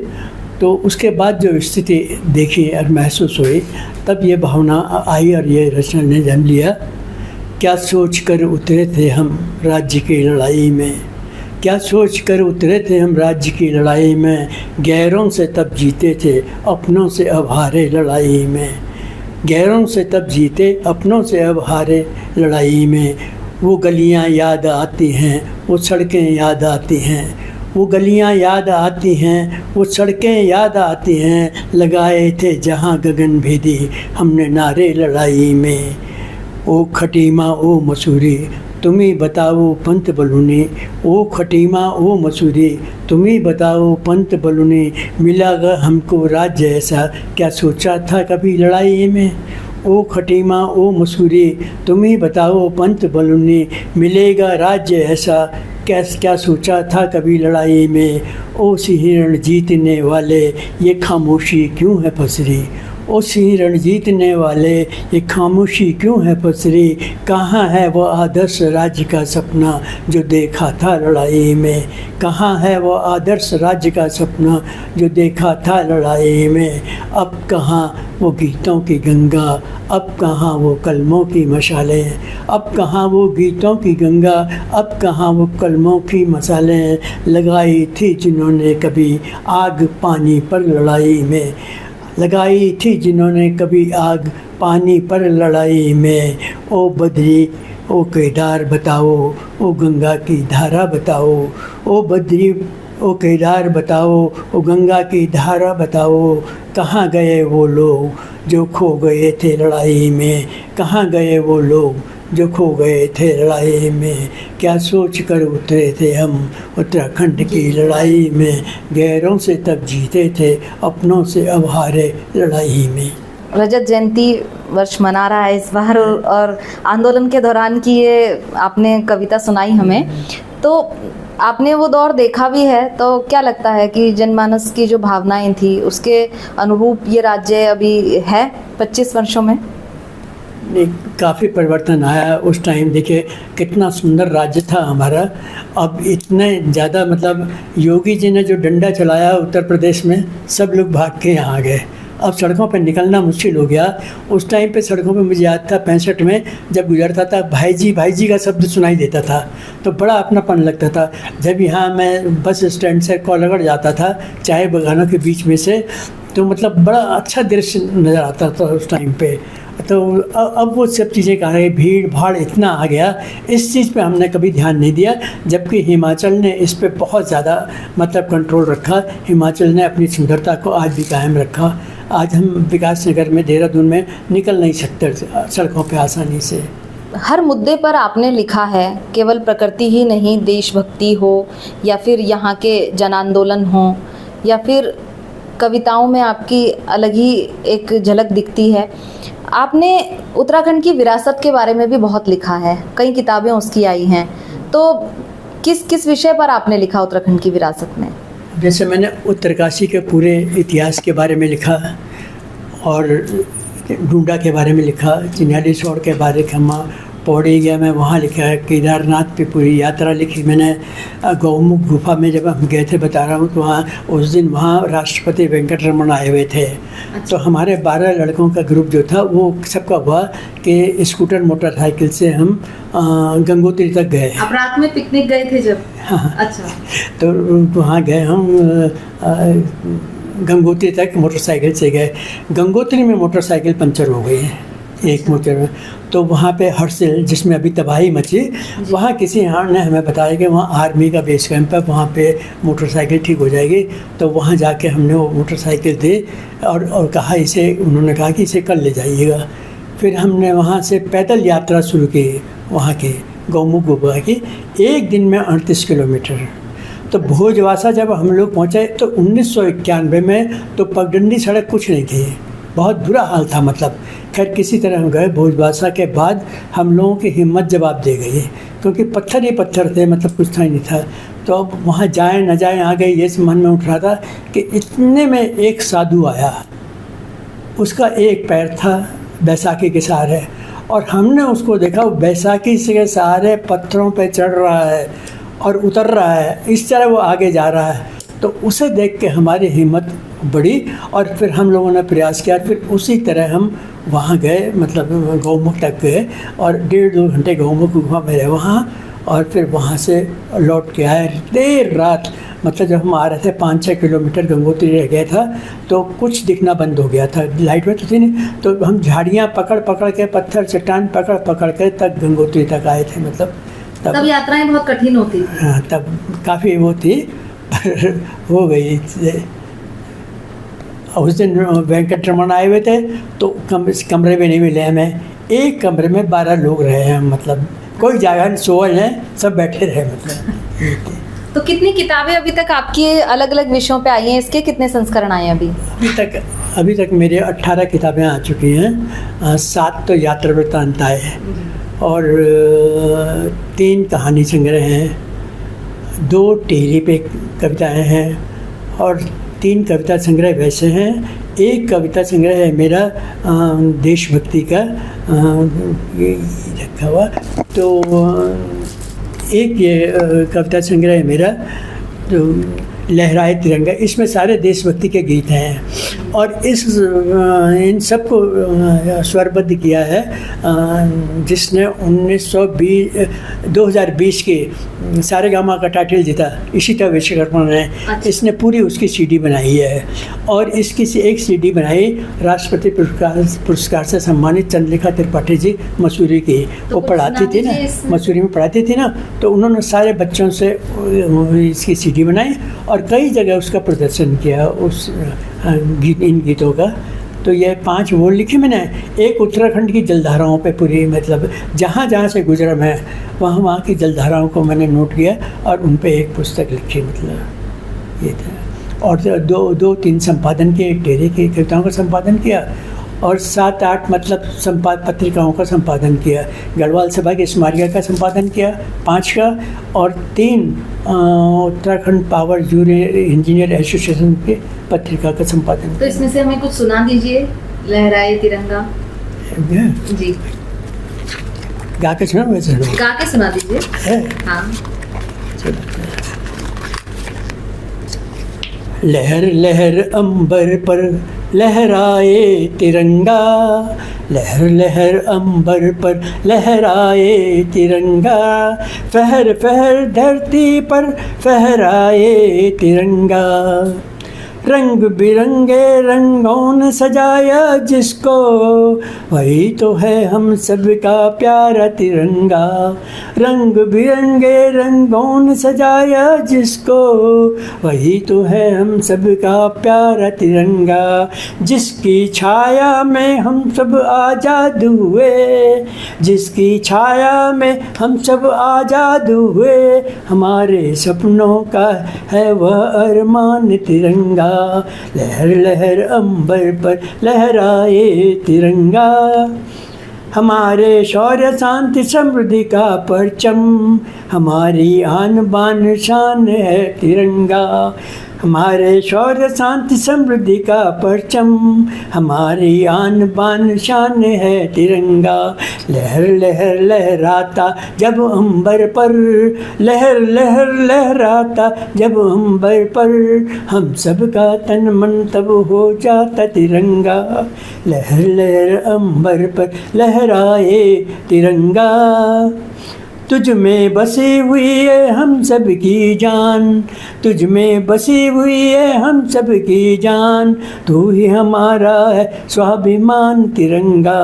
तो उसके बाद जो स्थिति देखी और महसूस हुई, तब ये भावना आई और ये रचना ने जन्म लिया। क्या सोच कर उतरे थे हम राज्य की लड़ाई में, क्या सोच कर उतरे थे हम राज्य की लड़ाई में, गैरों से तब जीते थे अपनों से अब हारे लड़ाई में, गैरों से तब जीते अपनों से अब हारे लड़ाई में। वो गलियां याद आती हैं, वो सड़कें याद आती हैं, वो गलियां याद आती हैं, वो सड़कें याद आती हैं, लगाए थे जहां गगन भेदी हमने नारे लड़ाई में। ओ खटीमा ओ मसूरी तुम्ही बताओ पंत बलूनी, ओ खटीमा ओ मसूरी तुम्ही बताओ पंत बलूनी, मिलागा हमको राज्य ऐसा क्या सोचा था कभी लड़ाई में। ओ खटीमा ओ मसूरी तुम्ही बताओ पंत बलूनी, मिलेगा राज्य ऐसा क्या सोचा था कभी लड़ाई में। ओ सिंह जीतने वाले ये खामोशी क्यों है पसरी, ओ सिंह जीतने वाले ये खामोशी क्यों है पसरी, कहाँ है वो आदर्श राज्य का सपना जो देखा था लड़ाई में, कहाँ है वो आदर्श राज्य का सपना जो देखा था लड़ाई में। अब कहाँ वो गीतों की गंगा, अब कहाँ वो कलमों की मशालें, अब कहाँ वो गीतों की गंगा, अब कहाँ वो कलमों की मसालें, लगाई थी जिन्होंने कभी आग पानी पर लड़ाई में, लगाई थी जिन्होंने कभी आग पानी पर लड़ाई में। ओ बद्री ओ केदार बताओ, ओ गंगा की धारा बताओ, ओ बद्री ओ केदार बताओ, ओ गंगा की धारा बताओ, कहाँ गए वो लोग जो खो गए थे लड़ाई में, कहाँ गए वो लोग जो खो गए थे लड़ाई में। क्या सोच कर उतरे थे हम उत्तराखंड की लड़ाई में, गैरों से तब जीते थे अपनों से अब हारे लड़ाई में। रजत जयंती वर्ष मना रहा है इस बार, और आंदोलन के दौरान की ये आपने कविता सुनाई हमें, तो आपने वो दौर देखा भी है, तो क्या लगता है कि जनमानस की जो भावनाएं थी उसके अनुरूप ये राज्य अभी है 25 वर्षों में? काफ़ी परिवर्तन आया उस टाइम। देखिए कितना सुंदर राज्य था हमारा। अब इतने ज़्यादा मतलब योगी जी ने जो डंडा चलाया उत्तर प्रदेश में, सब लोग भाग के यहाँ आ गए। अब सड़कों पर निकलना मुश्किल हो गया। उस टाइम पे सड़कों पे मुझे याद था 65 में जब गुजरता था, भाई जी का शब्द सुनाई देता था, तो बड़ा अपनापन लगता था। जब यहाँ मैं बस स्टैंड से कोलागढ़ जाता था चाय बगानों के बीच में से, तो मतलब बड़ा अच्छा दृश्य नज़र आता था उस टाइम पे। तो अब वो सब चीज़ें कहाँ है, भीड़ भाड़ इतना आ गया, इस चीज़ पे हमने कभी ध्यान नहीं दिया, जबकि हिमाचल ने इस पे बहुत ज़्यादा मतलब कंट्रोल रखा। हिमाचल ने अपनी सुंदरता को आज भी कायम रखा। आज हम विकास नगर में देहरादून में निकल नहीं सकते सड़कों पे आसानी से। हर मुद्दे पर आपने लिखा है, केवल प्रकृति ही नहीं, देशभक्ति हो या फिर यहाँ के जन आंदोलन हो या फिर कविताओं में आपकी अलग ही एक झलक दिखती है। आपने उत्तराखंड की विरासत के बारे में भी बहुत लिखा है, कई किताबें उसकी आई हैं, तो किस विषय पर आपने लिखा उत्तराखंड की विरासत में? जैसे मैंने उत्तरकाशी के पूरे इतिहास के बारे में लिखा और डूडा के बारे में लिखा, चिन्यालीसौड़ के बारे में, पौड़ी गया मैं वहाँ लिखा है, केदारनाथ पे पूरी यात्रा लिखी मैंने। गौमुख गुफा में जब हम गए थे बता रहा हूँ, तो वहाँ उस दिन वहाँ राष्ट्रपति वेंकटरमण आए हुए थे। अच्छा। तो हमारे 12 लड़कों का ग्रुप जो था वो सबका हुआ कि स्कूटर मोटरसाइकिल से हम गंगोत्री तक गए। आप रात में पिकनिक गए थे जब? हाँ। अच्छा। तो वहाँ गए हम गंगोत्री तक मोटरसाइकिल से गए। गंगोत्री में मोटरसाइकिल पंचर हो गई है एक मोटर में, तो वहाँ पे हर्सिल जिसमें अभी तबाही मची, वहाँ किसी यहाँ ने हमें बताया कि वहाँ आर्मी का बेस कैंप है, वहाँ पे मोटरसाइकिल ठीक हो जाएगी। तो वहाँ जाके हमने वो मोटरसाइकिल दी और कहा इसे, उन्होंने कहा कि इसे कल ले जाइएगा। फिर हमने वहाँ से पैदल यात्रा शुरू की, वहाँ की गौमुख गुफा की, एक दिन में 38 किलोमीटर। तो भोजवासा जब हम लोग पहुँचे तो 1991 में तो पगडंडी सड़क कुछ नहीं थी, बहुत बुरा हाल था। मतलब खैर किसी तरह हम गए। भोजवासा के बाद हम लोगों की हिम्मत जवाब दे गई, क्योंकि पत्थर ही पत्थर थे, मतलब कुछ था ही नहीं था। तो अब वहाँ जाए न जाए आगे ये मन में उठ रहा था कि इतने में एक साधु आया, उसका एक पैर था बैसाखी के सहारे, और हमने उसको देखा वो बैसाखी के सहारे पत्थरों पे चढ़ रहा है और उतर रहा है, इस तरह वो आगे जा रहा है। तो उसे देख के हमारी हिम्मत बढ़ी और फिर हम लोगों ने प्रयास किया। फिर उसी तरह हम वहाँ गए, मतलब गौमुख तक गए और 1.5-2 घंटे गौमुख गुफा में रहे वहाँ, और फिर वहाँ से लौट के आए देर रात। मतलब जब हम आ रहे थे 5-6 किलोमीटर गंगोत्री रह गया था तो कुछ दिखना बंद हो गया था, लाइट में तो थी नहीं। तो हम झाड़ियाँ पकड़ पकड़ के, पत्थर चट्टान पकड़ पकड़ के तक गंगोत्री तक आए थे। मतलब तब यात्राएं बहुत कठिन होती थी। हाँ, तब काफ़ी वो थी पर हो गई। उस दिन वेंकट रमन आए हुए थे तो कमरे में नहीं मिले हमें, एक कमरे में 12 लोग रहे हैं, मतलब कोई जगह नहीं, सोए हैं, सब बैठे रहे। मतलब तो कितनी किताबें अभी तक आपकी अलग अलग विषयों पे आई हैं? इसके कितने संस्करण आए हैं अभी तक मेरे 18 किताबें आ चुकी हैं। 7 तो यात्रा वृत्तांत आए हैं और 3 कहानी संग्रह हैं, 2 टिहरी पे कविताएं हैं और 3 कविता संग्रह वैसे हैं। एक कविता संग्रह है मेरा देशभक्ति का, ये रखा हुआ। तो एक ये कविता संग्रह है मेरा जो लहराए तिरंगा, इसमें सारे देशभक्ति के गीत हैं और इन सबको स्वरबद्ध किया है जिसने 2020 के सारेगामा का टाइटल जीता, इशिता विश्वकर्मा ने। अच्छा। इसने पूरी उसकी सीडी बनाई है और इसकी एक सीडी बनाई राष्ट्रपति पुरस्कार से सम्मानित चंद्रिका त्रिपाठी जी मसूरी की। तो वो पढ़ाती थी ना, मसूरी में पढ़ाती थी ना, तो उन्होंने सारे बच्चों से इसकी सीडी बनाई और कई जगह उसका प्रदर्शन किया उस इन गीतों का। तो ये 5 वो लिखे मैंने। एक उत्तराखंड की जलधाराओं पे पूरी, मतलब जहाँ जहाँ से गुजरा मैं वहाँ की जलधाराओं को मैंने नोट किया और उन पे एक पुस्तक लिखी, मतलब ये था। और 2-3 संपादन किए, एक डेरे की कविताओं का संपादन किया और 7-8 मतलब पत्रिकाओं का संपादन किया। गढ़वाल सभा की स्मारिका का संपादन किया 5 का और 3 उत्तराखंड पावर इंजीनियर एसोसिएशन के पत्रिका का संपादन। तो इसमें से हमें कुछ सुना दीजिए, लहराए तिरंगा जी। गा के सुना, वैसे गा के सुना दीजिए। हाँ। लहर लहर अंबर पर लहराए तिरंगा, लहर लहर अंबर पर लहराए तिरंगा, फहर फहर धरती पर फहराए तिरंगा, रंग बिरंगे रंगों ने सजाया जिसको, वही तो है हम सबका प्यारा तिरंगा। रंग बिरंगे रंगों ने सजाया जिसको, वही तो है हम सबका प्यारा तिरंगा। जिसकी छाया में हम सब आज़ाद हुए, जिसकी छाया में हम सब आज़ाद हुए, हमारे सपनों का है वह अरमान तिरंगा। लहर लहर अंबर पर लहराए तिरंगा, हमारे शौर्य शांति समृद्धि का परचम, हमारी आन बान शान है तिरंगा। हमारे शौर्य शांति समृद्धि का परचम, हमारी आन बान शान है तिरंगा। लहर लहर लहराता जब अंबर पर, लहर लहर लहराता जब अंबर पर, हम सब का तन मन तब हो जाता तिरंगा। लहर लहर अंबर पर लहराए तिरंगा, तुझ में बसी हुई है हम सब की जान, तुझ में बसी हुई है हम सब की जान, तू ही हमारा है स्वाभिमान तिरंगा,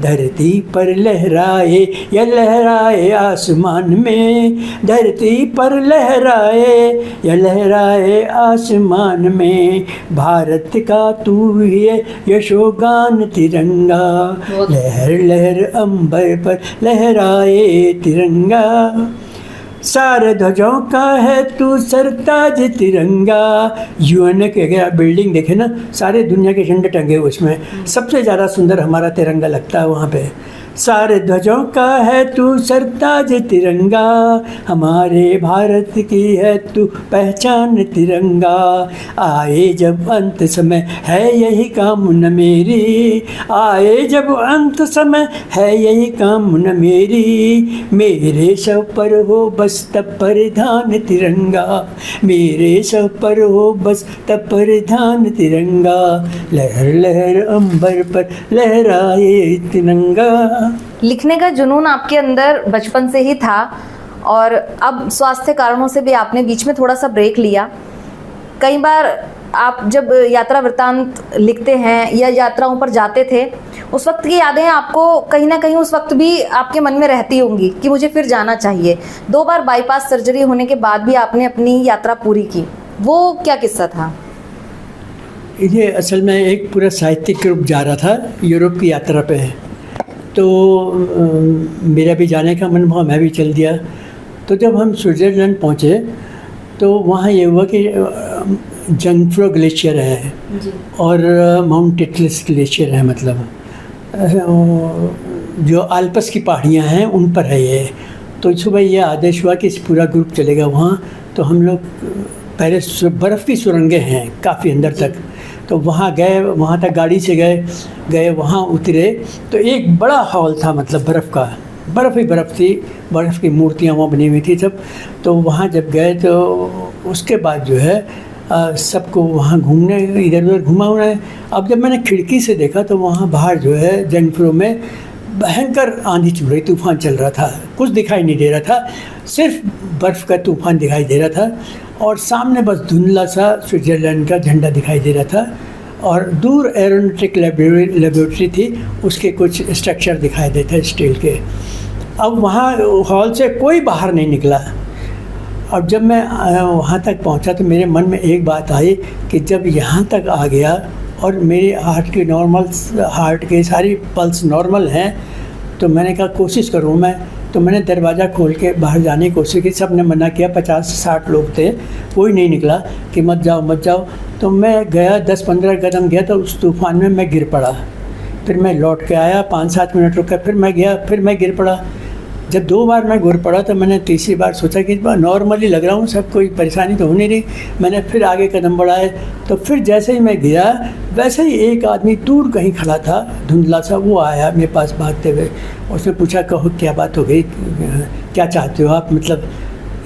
धरती पर लहराए या लहराए आसमान में, धरती पर लहराए या लहराए आसमान में, भारत का तू ही है यशोगान तिरंगा, लहर लहर अंबर पर लहराए तिरंगा, सारे ध्वजों का है तू सरताज तिरंगा। यूएन के अगर आप बिल्डिंग देखें ना, सारे दुनिया के झंडे टंगे हुए उसमें, सबसे ज़्यादा सुंदर हमारा तिरंगा लगता है वहाँ पे। सारे ध्वजों का है तू सरताज तिरंगा, हमारे भारत की है तू पहचान तिरंगा, आए जब अंत समय है यही कामना मेरी, आए जब अंत समय है यही कामना मेरी, मेरे सब पर हो बस तब परिधान तिरंगा, मेरे सब पर हो बस तब परिधान तिरंगा, लहर लहर अंबर पर लहराए तिरंगा। लिखने का जुनून आपके अंदर बचपन से ही था और अब स्वास्थ्य कारणों से भी आपने बीच में थोड़ा सा ब्रेक लिया। कई बार आप जब यात्रा वृत्तांत लिखते हैं या यात्राओं पर जाते थे, उस वक्त की यादें आपको कहीं ना कहीं उस वक्त भी आपके मन में रहती होंगी कि मुझे फिर जाना चाहिए। 2 बार बाईपास सर्जरी होने के बाद भी आपने अपनी यात्रा पूरी की, वो क्या किस्सा था? ये असल में एक पूरा साहित्यिक ग्रुप जा रहा था यूरोप की यात्रा पे, तो मेरा भी जाने का मन हुआ, मैं भी चल दिया। तो जब हम स्विट्ज़रलैंड पहुँचे तो वहाँ ये हुआ कि जंगफ्रो ग्लेशियर है और माउंट टिटलिस ग्लेशियर है, मतलब जो आल्प्स की पहाड़ियाँ हैं उन पर है ये। तो सुबह ये आदेश हुआ कि इस पूरा ग्रुप चलेगा वहाँ। तो हम लोग पहले बर्फ़ की सुरंगें हैं काफ़ी अंदर तक, तो वहाँ गए, वहाँ तक गाड़ी से गए वहाँ उतरे तो एक बड़ा हॉल था, मतलब बर्फ़ का, बर्फ़ ही बर्फ़ थी, बर्फ़ की मूर्तियाँ वहाँ बनी हुई थी सब। तो वहाँ जब गए तो उसके बाद जो है सबको वहाँ घूमने, इधर उधर घुमा हुआ है। अब जब मैंने खिड़की से देखा तो वहाँ बाहर जो है जंगफ्रो में भयंकर आंधी चल रही, तूफ़ान चल रहा था, कुछ दिखाई नहीं दे रहा था, सिर्फ बर्फ़ का तूफ़ान दिखाई दे रहा था और सामने बस धुंधला सा स्विट्ज़रलैंड का झंडा दिखाई दे रहा था और दूर एरोनॉटिक लेबोरेटरी थी, उसके कुछ स्ट्रक्चर दिखाई देते स्टील के। अब वहाँ हॉल से कोई बाहर नहीं निकला। अब जब मैं वहाँ तक पहुँचा तो मेरे मन में एक बात आई कि जब यहाँ तक आ गया और मेरे हार्ट के सारी पल्स नॉर्मल हैं, तो मैंने कहा कोशिश करूँ मैं। तो मैंने दरवाज़ा खोल के बाहर जाने की कोशिश की, सब ने मना किया, 50-60 लोग थे, कोई नहीं निकला कि मत जाओ मत जाओ। तो मैं गया 10-15 कदम गया तो उस तूफ़ान में मैं गिर पड़ा। फिर मैं लौट के आया, 5-7 मिनट रुका, फिर मैं गया, फिर मैं गिर पड़ा। जब 2 बार मैं गिर पड़ा तो मैंने तीसरी बार सोचा कि नॉर्मली लग रहा हूँ, सब कोई परेशानी तो हो नहीं रही। मैंने फिर आगे कदम बढ़ाए तो फिर जैसे ही मैं गिरा वैसे ही एक आदमी दूर कहीं खड़ा था, धुंधला सा, वो आया मेरे पास भागते हुए। उसने पूछा कहो क्या बात हो गई, क्या चाहते हो आप, मतलब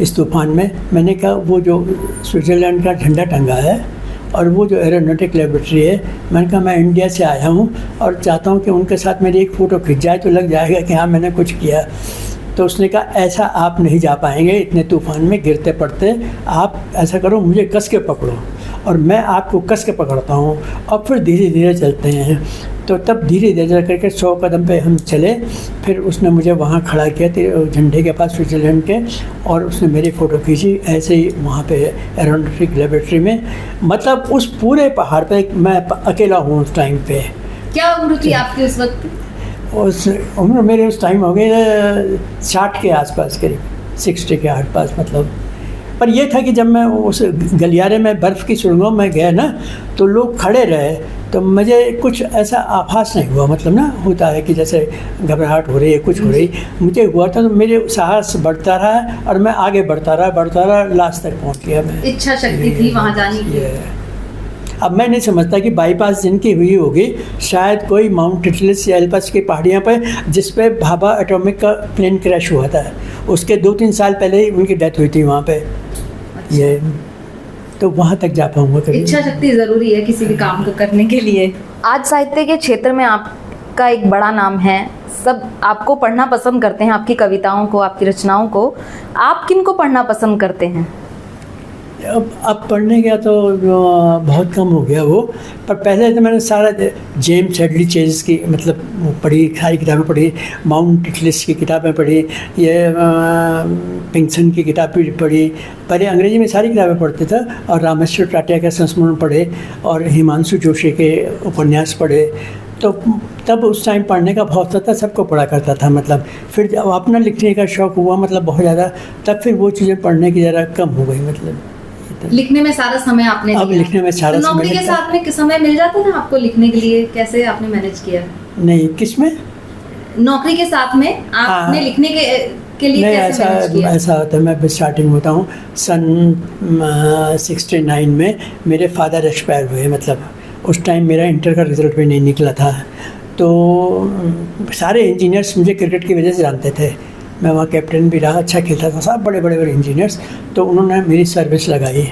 इस तूफ़ान में। मैंने कहा वो जो स्विट्ज़रलैंड का झंडा टंगा है और वो जो एरोनॉटिक लेबोरेटरी है, मैंने कहा मैं इंडिया से आया हूँ और चाहता हूँ कि उनके साथ मेरी एक फ़ोटो खिंच जाए तो लग जाएगा कि हाँ मैंने कुछ किया। तो उसने कहा ऐसा आप नहीं जा पाएंगे इतने तूफ़ान में गिरते पड़ते, आप ऐसा करो मुझे कस के पकड़ो और मैं आपको कस के पकड़ता हूँ और फिर धीरे धीरे चलते हैं। तो तब धीरे धीरे करके 100 कदम पे हम चले। फिर उसने मुझे वहाँ खड़ा किया झंडे के पास स्विट्ज़रलैंड के, और उसने मेरी फ़ोटो खींची ऐसे ही वहाँ पे एरोनॉटिक लेबोरेटरी में। मतलब उस पूरे पहाड़ पे मैं अकेला हूँ उस टाइम पे। क्या उम्र थी आपकी उस वक्त? उस उम्र मेरे उस टाइम हो गए 60 के आसपास, करीब 60 के आसपास मतलब। पर यह था कि जब मैं उस गलियारे में बर्फ़ की सुरंगों में गया ना तो लोग खड़े रहे तो मुझे कुछ ऐसा आभास नहीं हुआ, मतलब ना होता है कि जैसे घबराहट हो रही है, कुछ हो रही, मुझे हुआ था। तो मेरे साहस बढ़ता रहा और मैं आगे बढ़ता रहा, लास्ट तक पहुंच गया मैं। इच्छा शक्ति थी वहाँ जाने की। अब मैं नहीं समझता कि बाईपास जिनकी हुई होगी, शायद कोई माउंट टिटलिस या एल्पस की पहाड़ियाँ पर जिस पे भाभा एटॉमिक का प्लेन क्रैश हुआ था, उसके 2-3 साल पहले ही उनकी डेथ हुई थी वहाँ पे। अच्छा। ये तो वहाँ तक जा पाऊँगा कभी। इच्छा शक्ति ज़रूरी है किसी भी काम को करने के लिए। आज साहित्य के क्षेत्र में आपका एक बड़ा नाम है, सब आपको पढ़ना पसंद करते हैं, आपकी कविताओं को, आपकी रचनाओं को, आप किन को पढ़ना पसंद करते हैं? अब पढ़ने गया तो बहुत कम हो गया वो, पर पहले तो मैंने सारा जेम्स हेडली चेज की मतलब वो पढ़ी, सारी किताबें पढ़ी, माउंट टिटलिस की किताबें पढ़ी, ये पिंगसन की किताब भी पढ़ी। पहले अंग्रेजी में सारी किताबें पढ़ते थे और रामेश्वर टाटिया के संस्मरण पढ़े और हिमांशु जोशी के उपन्यास पढ़े। तो तब उस टाइम पढ़ने का बहुत ज़्यादा सबको पढ़ा करता था, मतलब फिर जब अपना लिखने का शौक़ हुआ मतलब बहुत ज़्यादा, तब फिर वो चीज़ें पढ़ने की ज़रा कम हो गई। मतलब लिखने में सारा समय आपने अब दिया। लिखने में सारा तो नौकरी समय के साथ में समय मिल जाता था आपको लिखने के लिए? कैसे आपने मैनेज किया? नहीं, किस में? नौकरी के साथ में आपने लिखने के लिए नहीं, कैसे मैनेज किया? ऐसा होता है। मैं स्टार्टिंग होता हूँ सन 69 में मेरे फादर एक्सपायर हुए, मतलब उस टाइम मेरा इंटर का रिज़ल्ट भी नहीं निकला था। तो सारे इंजीनियर्स मुझे क्रिकेट की वजह से जानते थे, मैं वहाँ कैप्टन भी रहा, अच्छा खेलता था, सब बड़े बड़े इंजीनियर्स। तो उन्होंने मेरी सर्विस लगाई।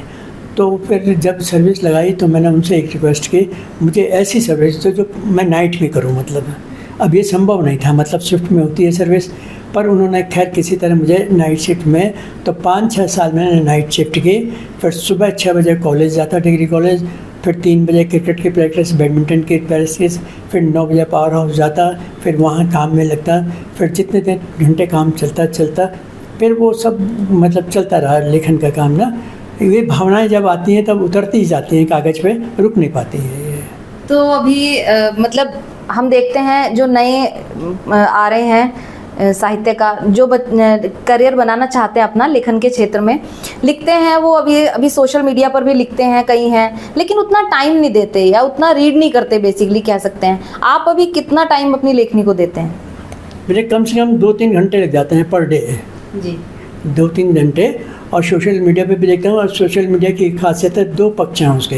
तो फिर जब सर्विस लगाई तो मैंने उनसे एक रिक्वेस्ट की, मुझे ऐसी सर्विस तो जो मैं नाइट भी करूँ। मतलब अब ये संभव नहीं था, मतलब शिफ्ट में होती है सर्विस, पर उन्होंने खैर किसी तरह मुझे नाइट शिफ्ट में, तो 5-6 साल मैंने नाइट शिफ्ट की। फिर सुबह 6 बजे कॉलेज जाता, डिग्री कॉलेज, फिर 3 बजे क्रिकेट की प्रैक्टिस, बैडमिंटन की प्रैक्टिस, फिर 9 बजे पावर हाउस जाता, फिर वहाँ काम में लगता, फिर जितने घंटे काम चलता फिर वो सब मतलब चलता रहा लेखन का काम ना। ये भावनाएं जब आती हैं तब उतरती ही जाती हैं कागज़ पे, रुक नहीं पाती हैं ये। तो अभी मतलब हम देखते हैं जो नए आ रहे हैं साहित्य का जो करियर बनाना चाहते हैं अपना लेखन के क्षेत्र में, लिखते हैं वो अभी सोशल मीडिया पर भी लिखते हैं, कई हैं, लेकिन उतना टाइम नहीं देते या उतना रीड नहीं करते, बेसिकली कह सकते हैं। आप अभी कितना टाइम अपनी लेखनी को देते हैं? मेरे कम से कम 2-3 घंटे लग जाते हैं पर डे जी। 2-3 घंटे। और सोशल मीडिया पे भी देखता हूँ। और सोशल मीडिया की खासियत है, 2 पक्ष हैं उसके।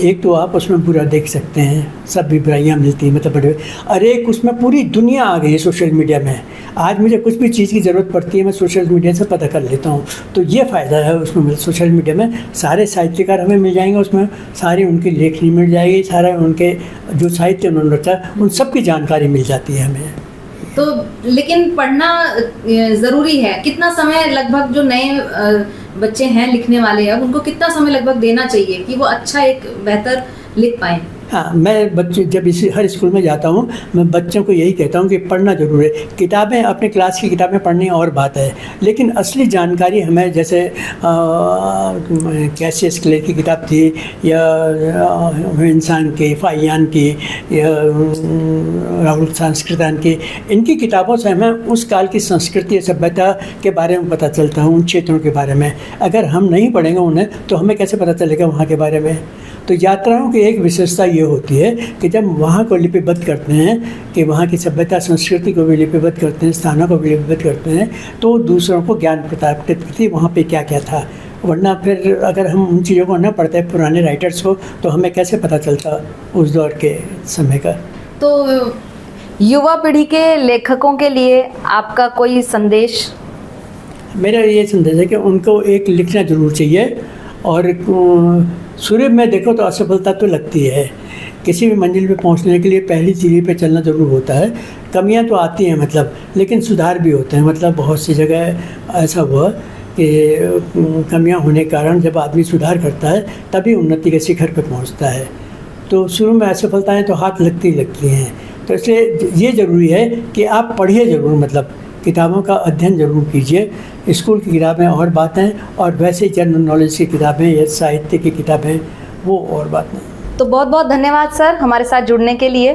एक तो आप उसमें बुरा देख सकते हैं, सब भी बुराइयाँ मिलती हैं, मतलब बड़े, और एक उसमें पूरी दुनिया आ गई है सोशल मीडिया में। आज मुझे कुछ भी चीज़ की ज़रूरत पड़ती है, मैं सोशल मीडिया से पता कर लेता हूँ। तो ये फ़ायदा है उसमें, सोशल मीडिया में सारे साहित्यकार हमें मिल जाएंगे, उसमें सारी उनकी लेखनी मिल जाएगी, सारा उनके जो साहित्य उन्होंने रचा है उन सब की जानकारी मिल जाती है हमें। तो लेकिन पढ़ना ज़रूरी है। कितना समय लगभग जो नए बच्चे हैं लिखने वाले हैं उनको कितना समय लगभग देना चाहिए कि वो अच्छा एक बेहतर लिख पाएँ? हाँ, मैं बच्चे जब इसी हर स्कूल में जाता हूँ, मैं बच्चों को यही कहता हूँ कि पढ़ना ज़रूर है। किताबें, अपने क्लास की किताबें पढ़नी और बात है, लेकिन असली जानकारी हमें, जैसे कैसियस क्ले की किताब थी, या इंसान की, फाइयान की, या राहुल संस्कृतान की, इनकी किताबों से हमें उस काल की संस्कृति सभ्यता के बारे में पता चलता है, उन क्षेत्रों के बारे में। अगर हम नहीं पढ़ेंगे उन्हें तो हमें कैसे पता चलेगा वहाँ के बारे में। तो यात्राओं की एक विशेषता ये होती है कि जब वहाँ को लिपिबद्ध करते हैं, कि वहाँ की सभ्यता संस्कृति को भी लिपिबद्ध करते हैं, स्थानों को भी लिपिबद्ध करते हैं, तो दूसरों को ज्ञान प्राप्त करती वहाँ पे क्या क्या था। वरना फिर अगर हम उन चीज़ों को न पढ़ते पुराने राइटर्स को, तो हमें कैसे पता चलता उस दौर के समय का। तो युवा पीढ़ी के लेखकों के लिए आपका कोई संदेश? मेरा ये संदेश है कि उनको एक लिखना ज़रूर चाहिए, और शुरू में देखो तो असफलता तो लगती है, किसी भी मंजिल पे पहुंचने के लिए पहली सीढ़ी पे चलना ज़रूर होता है। कमियां तो आती हैं मतलब, लेकिन सुधार भी होते हैं। मतलब बहुत सी जगह ऐसा हुआ कि कमियां होने के कारण जब आदमी सुधार करता है तभी उन्नति के शिखर पर पहुंचता है। तो शुरू में असफलताएँ तो हाथ लगती हैं। तो इसलिए ये ज़रूरी है कि आप पढ़िए ज़रूर, मतलब किताबों का अध्ययन ज़रूर कीजिए। स्कूल की किताबें और बातें, और वैसे जनरल नॉलेज की किताबें या साहित्य की किताबें वो और बात नहीं। तो बहुत बहुत धन्यवाद सर हमारे साथ जुड़ने के लिए।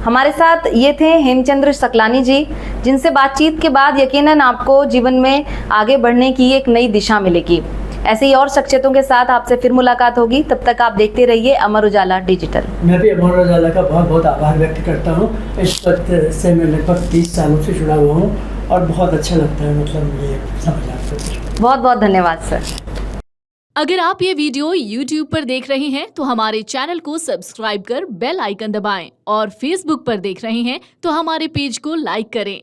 हमारे साथ ये थे हेमचंद्र सकलानी जी, जिनसे बातचीत के बाद यकीनन आपको जीवन में आगे बढ़ने की एक नई दिशा मिलेगी। ऐसे ही और शख्सियतों के साथ आपसे फिर मुलाकात होगी। तब तक आप देखते रहिए अमर उजाला डिजिटल। मैं भी अमर उजाला का बहुत बहुत आभार व्यक्त करता हूँ। इस वक्त से मैं लगभग 30 सालों से जुड़ा हुआ हूँ और बहुत अच्छा लगता है, मतलब ये समझ आपको। बहुत बहुत धन्यवाद सर। अगर आप ये वीडियो YouTube पर देख रहे हैं तो हमारे चैनल को सब्सक्राइब कर बेल आइकन दबाएं, और Facebook पर देख रहे हैं तो हमारे पेज को लाइक करें।